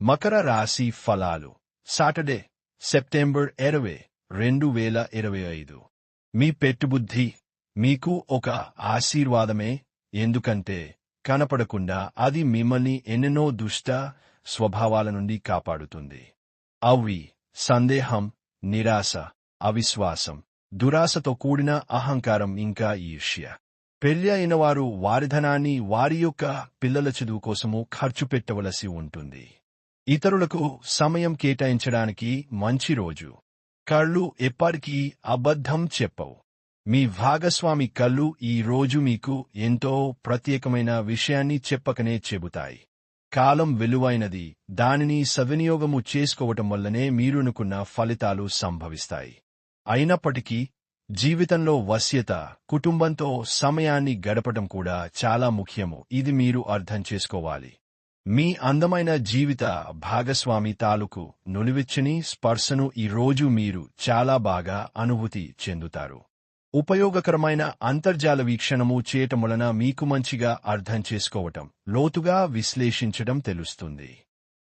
మకర రాశి ఫలాలు Saturday September 20, 2025. మీ పెట్టుబుద్ధి మీకు ఒక ఆశీర్వాదమే, ఎందుకంటే కనపడకుండా అది మిమ్మల్ని ఎన్నెన్నో దుష్ట స్వభావాల నుండి కాపాడుతుంది. అవి సందేహం, నిరాశ, అవిశ్వాసం, దురాశతో కూడిన అహంకారం ఇంకా ఈర్ష్య. పెళ్లి అయినవారు వారి ధనాన్ని వారి యొక్క పిల్లల చదువు కోసము ఖర్చు పెట్టవలసి ఉంటుంది. ఇతరులకు సమయం కేటాయించడానికి మంచి రోజు. కళ్ళు ఎప్పటికీ అబద్ధం చెప్పవు. మీ భాగస్వామి కళ్ళు ఈ రోజు మీకు ఎంతో ప్రత్యేకమైన విషయాన్ని చెప్పకనే చెబుతాయి. కాలం విలువైనది, దానిని సద్వినియోగము చేసుకోవటం వల్లనే మీరనుకున్న ఫలితాలు సంభవిస్తాయి. అయినప్పటికీ జీవితంలో వశ్యత, కుటుంబంతో సమయాన్ని గడపడం కూడా చాలా ముఖ్యము. ఇది మీరు అర్థం చేసుకోవాలి. మీ అందమైన జీవిత భాగస్వామి తాలూకు నులివెచ్చని స్పర్శను ఈ రోజు మీరు చాలా బాగా అనుభూతి చెందుతారు. ఉపయోగకరమైన అంతర్జాల వీక్షణము చేయటం వలన మీకు మంచిగా అర్థం చేసుకోవటం, లోతుగా విశ్లేషించడం తెలుస్తుంది.